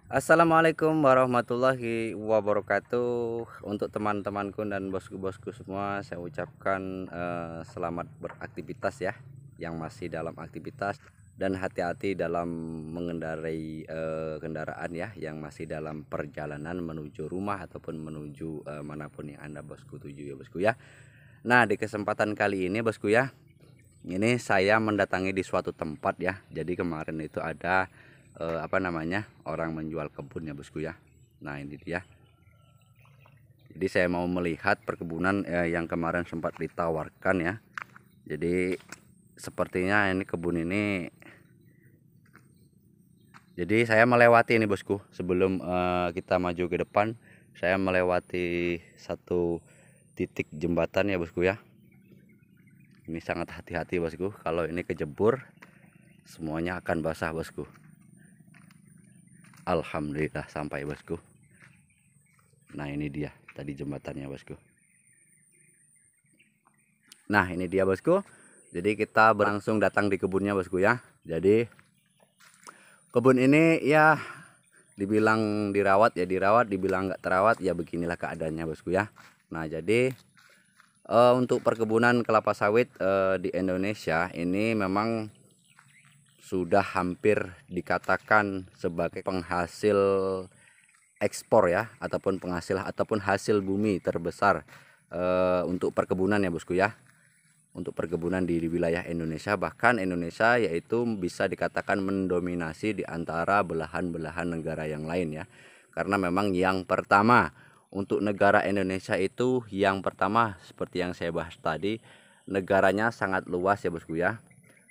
Assalamualaikum warahmatullahi wabarakatuh. Untuk teman-temanku dan bosku-bosku semua, saya ucapkan selamat beraktivitas ya, yang masih dalam aktivitas, dan hati-hati dalam mengendarai kendaraan ya, yang masih dalam perjalanan menuju rumah ataupun menuju manapun yang Anda bosku tuju ya bosku ya. Nah, di kesempatan kali ini bosku ya, ini saya mendatangi di suatu tempat ya. Jadi kemarin itu ada orang menjual kebun ya bosku ya. Nah ini dia. Jadi saya mau melihat perkebunan yang kemarin sempat ditawarkan ya. Jadi sepertinya ini kebun ini. Jadi saya melewati ini bosku. Sebelum kita maju ke depan, saya melewati satu titik jembatan ya bosku ya. Ini sangat hati-hati bosku. Kalau ini kejebur, semuanya akan basah bosku. Alhamdulillah sampai bosku. Nah ini dia tadi jembatannya bosku. Nah ini dia bosku. Jadi kita berlangsung datang di kebunnya bosku ya. Jadi kebun ini ya dibilang dirawat ya dirawat, dibilang nggak terawat ya beginilah keadaannya bosku ya. Nah jadi untuk perkebunan kelapa sawit di Indonesia ini memang sudah hampir dikatakan sebagai penghasil ekspor ya, ataupun penghasil ataupun hasil bumi terbesar untuk perkebunan ya bosku ya. Untuk perkebunan di wilayah Indonesia, bahkan Indonesia yaitu bisa dikatakan mendominasi di antara belahan-belahan negara yang lain ya. Karena memang yang pertama untuk negara Indonesia itu yang pertama seperti yang saya bahas tadi, negaranya sangat luas ya bosku ya.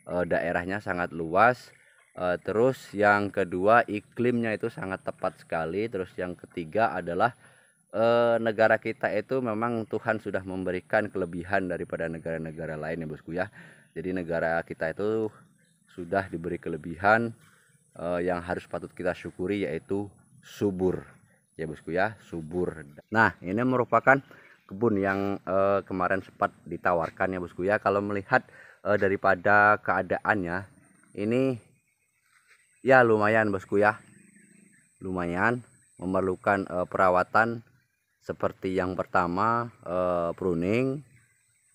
Daerahnya sangat luas. Terus yang kedua iklimnya itu sangat tepat sekali. Terus yang ketiga adalah negara kita itu memang Tuhan sudah memberikan kelebihan daripada negara-negara lain ya bosku ya. Jadi negara kita itu sudah diberi kelebihan yang harus patut kita syukuri, yaitu subur ya bosku ya, subur. Nah ini merupakan kebun yang kemarin sempat ditawarkan ya bosku ya. Kalau melihat daripada keadaannya ini ya lumayan bosku ya, lumayan memerlukan perawatan seperti yang pertama pruning,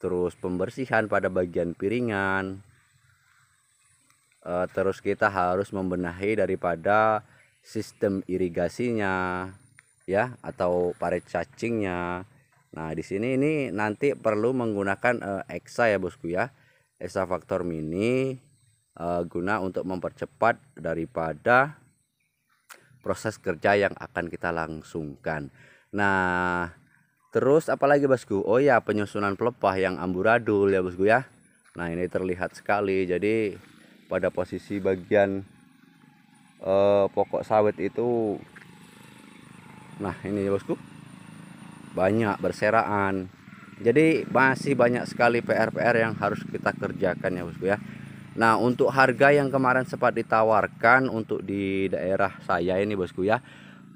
terus pembersihan pada bagian piringan, terus kita harus membenahi daripada sistem irigasinya ya, atau parit cacingnya. Nah di sini ini nanti perlu menggunakan Exa ya bosku ya, Exa Factor Mini, guna untuk mempercepat daripada proses kerja yang akan kita langsungkan. Nah terus apalagi bosku, oh ya penyusunan pelepah yang amburadul ya bosku ya. Nah ini terlihat sekali. Jadi pada posisi bagian pokok sawit itu, nah ini ya bosku, banyak berseraan. Jadi masih banyak sekali PR-PR yang harus kita kerjakan ya bosku ya. Nah untuk harga yang kemarin sempat ditawarkan untuk di daerah saya ini bosku ya,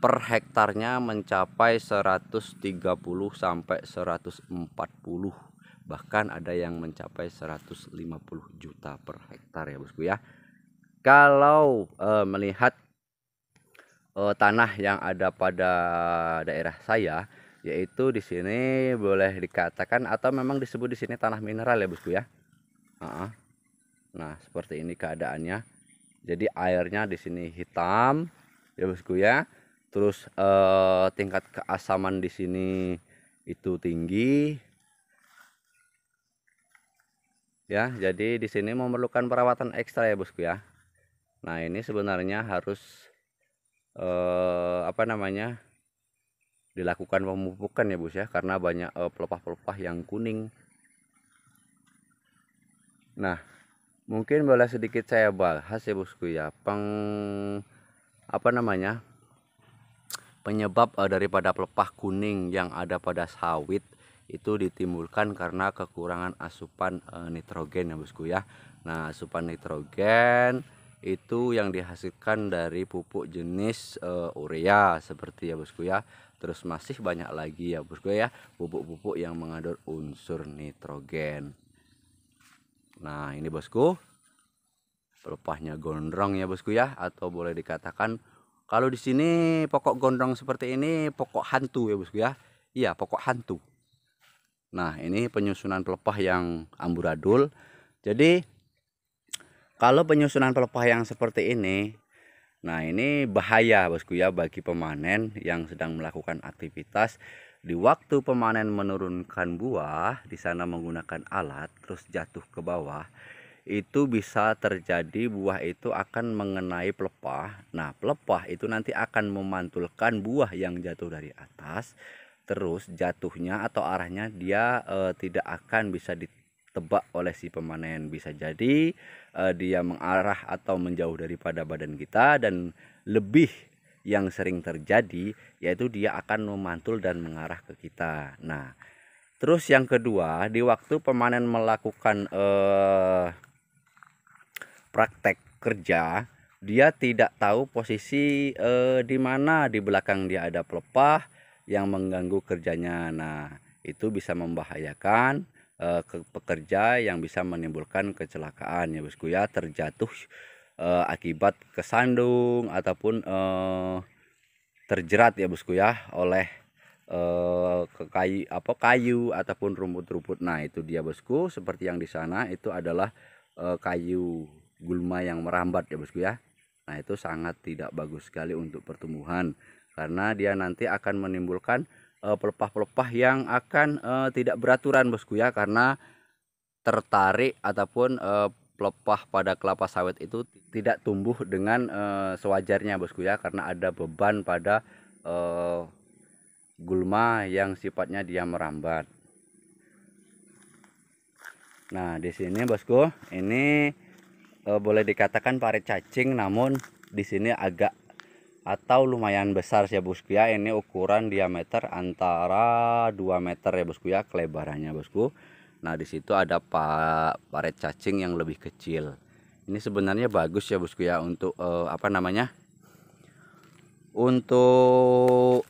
per hektarnya mencapai 130 sampai 140, bahkan ada yang mencapai 150 juta per hektar ya bosku ya. Kalau melihat tanah yang ada pada daerah saya, yaitu di sini boleh dikatakan atau memang disebut di sini tanah mineral ya bosku ya. Nah seperti ini keadaannya. Jadi airnya di sini hitam ya bosku ya. Terus tingkat keasaman di sini itu tinggi ya. Jadi di sini memerlukan perawatan ekstra ya bosku ya. Nah ini sebenarnya harus dilakukan pemupukan ya bos ya, karena banyak pelepah-pelepah yang kuning. Nah mungkin boleh sedikit saya bahas ya bosku ya, penyebab daripada pelepah kuning yang ada pada sawit itu ditimbulkan karena kekurangan asupan nitrogen ya bosku ya. Nah asupan nitrogen itu yang dihasilkan dari pupuk jenis urea seperti ya bosku ya. Terus masih banyak lagi ya bosku ya, pupuk-pupuk yang mengandung unsur nitrogen. Nah ini bosku, pelepahnya gondrong ya bosku ya, atau boleh dikatakan Kalau di sini pokok gondrong seperti ini pokok hantu ya bosku ya. Iya, pokok hantu. Nah, ini penyusunan pelepah yang amburadul. Jadi kalau penyusunan pelepah yang seperti ini, nah ini bahaya bosku ya bagi pemanen yang sedang melakukan aktivitas. Di waktu pemanen menurunkan buah, di sana menggunakan alat terus jatuh ke bawah, itu bisa terjadi buah itu akan mengenai pelepah. Nah, pelepah itu nanti akan memantulkan buah yang jatuh dari atas. Terus jatuhnya atau arahnya dia tidak akan bisa ditebak oleh si pemanen. Bisa jadi dia mengarah atau menjauh daripada badan kita, dan lebih yang sering terjadi yaitu dia akan memantul dan mengarah ke kita. Nah, terus yang kedua, di waktu pemanen melakukan praktek kerja, dia tidak tahu posisi di mana di belakang dia ada pelepah yang mengganggu kerjanya. Nah, itu bisa membahayakan ke pekerja yang bisa menimbulkan kecelakaan ya bosku ya, terjatuh akibat kesandung ataupun terjerat ya bosku ya oleh ke kayu ataupun rumput-rumput. Nah, itu dia bosku, seperti yang di sana itu adalah kayu gulma yang merambat ya bosku ya. Nah, itu sangat tidak bagus sekali untuk pertumbuhan, karena dia nanti akan menimbulkan pelepah-pelepah yang akan tidak beraturan bosku ya, karena tertarik ataupun pelepah pada kelapa sawit itu tidak tumbuh dengan sewajarnya bosku ya, karena ada beban pada gulma yang sifatnya dia merambat. Nah, di sini bosku, ini boleh dikatakan parit cacing, namun di sini agak atau lumayan besar ya bosku ya. Ini ukuran diameter antara 2 meter ya bosku ya kelebarannya bosku. Nah, di situ ada parit cacing yang lebih kecil. Ini sebenarnya bagus ya bosku ya untuk apa namanya? Untuk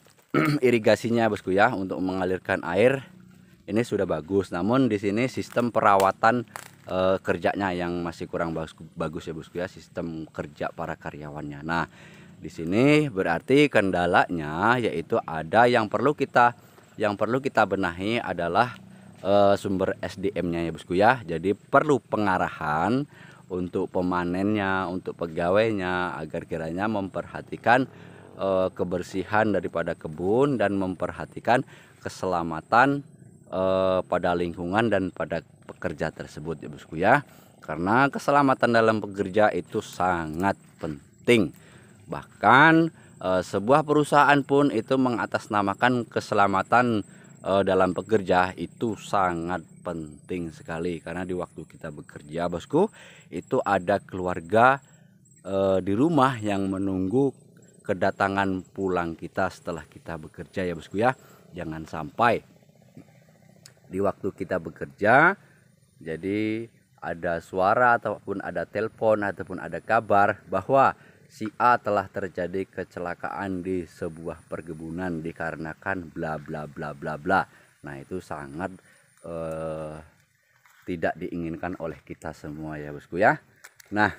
irigasinya bosku ya, untuk mengalirkan air ini sudah bagus. Namun di sini sistem perawatan kerjanya yang masih kurang bagus ya bosku ya, sistem kerja para karyawannya. Nah, di sini berarti kendalanya yaitu ada yang perlu kita benahi adalah sumber SDM-nya ya bosku ya. Jadi perlu pengarahan untuk pemanennya, untuk pegawainya, agar kiranya memperhatikan kebersihan daripada kebun dan memperhatikan keselamatan pada lingkungan dan pada pekerja tersebut ya bosku ya. Karena keselamatan dalam pekerja itu sangat penting. Bahkan sebuah perusahaan pun itu mengatasnamakan keselamatan dalam pekerja itu sangat penting sekali, karena di waktu kita bekerja bosku itu ada keluarga di rumah yang menunggu kedatangan pulang kita setelah kita bekerja ya bosku ya. Jangan sampai di waktu kita bekerja jadi ada suara ataupun ada telepon ataupun ada kabar bahwa si A telah terjadi kecelakaan di sebuah perkebunan dikarenakan bla bla bla bla bla. Nah, itu sangat tidak diinginkan oleh kita semua ya bosku ya. Nah,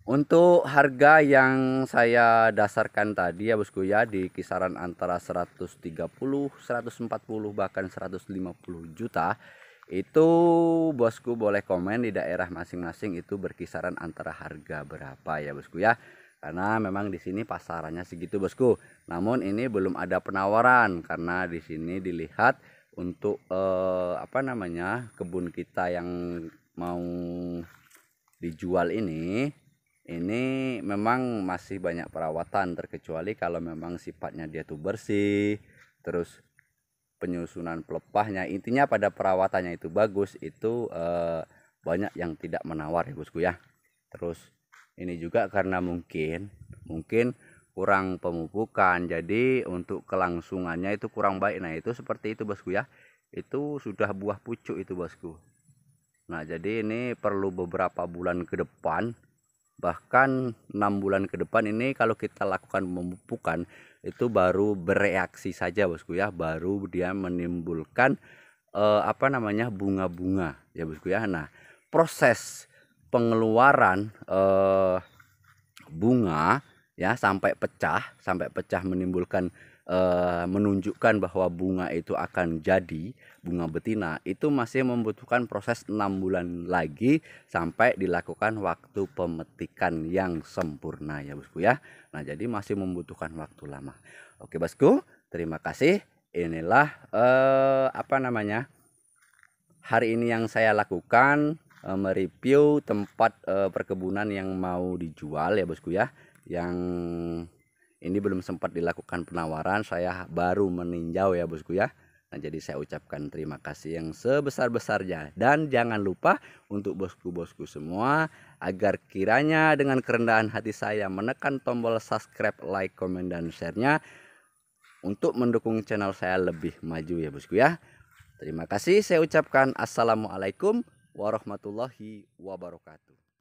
untuk harga yang saya dasarkan tadi ya bosku ya, di kisaran antara 130, 140 bahkan 150 juta. Itu bosku boleh komen di daerah masing-masing itu berkisaran antara harga berapa ya bosku ya. Karena memang di sini pasarannya segitu bosku. Namun ini belum ada penawaran, karena di sini dilihat untuk apa namanya, kebun kita yang mau dijual ini memang masih banyak perawatan, terkecuali kalau memang sifatnya dia tuh bersih, terus penyusunan pelepahnya, intinya pada perawatannya itu bagus, itu banyak yang tidak menawar ya bosku ya. Terus ini juga karena mungkin kurang pemupukan, jadi untuk kelangsungannya itu kurang baik. Nah, itu seperti itu bosku ya, itu sudah buah pucuk itu bosku. Nah, jadi ini perlu beberapa bulan ke depan, bahkan 6 bulan ke depan ini kalau kita lakukan pemupukan itu baru bereaksi saja bosku ya, baru dia menimbulkan apa namanya, bunga-bunga ya bosku ya. Nah, proses pengeluaran bunga ya, sampai pecah menimbulkan menunjukkan bahwa bunga itu akan jadi bunga betina, itu masih membutuhkan proses 6 bulan lagi sampai dilakukan waktu pemetikan yang sempurna ya bosku ya. Nah jadi masih membutuhkan waktu lama. Oke bosku, terima kasih. Inilah hari ini yang saya lakukan, mereview tempat perkebunan yang mau dijual ya bosku ya. Yang ini belum sempat dilakukan penawaran, saya baru meninjau ya bosku ya. Nah jadi saya ucapkan terima kasih yang sebesar-besarnya. Dan jangan lupa untuk bosku-bosku semua, agar kiranya dengan kerendahan hati saya menekan tombol subscribe, like, komen, dan share-nya untuk mendukung channel saya lebih maju ya bosku ya. Terima kasih, saya ucapkan assalamualaikum warahmatullahi wabarakatuh.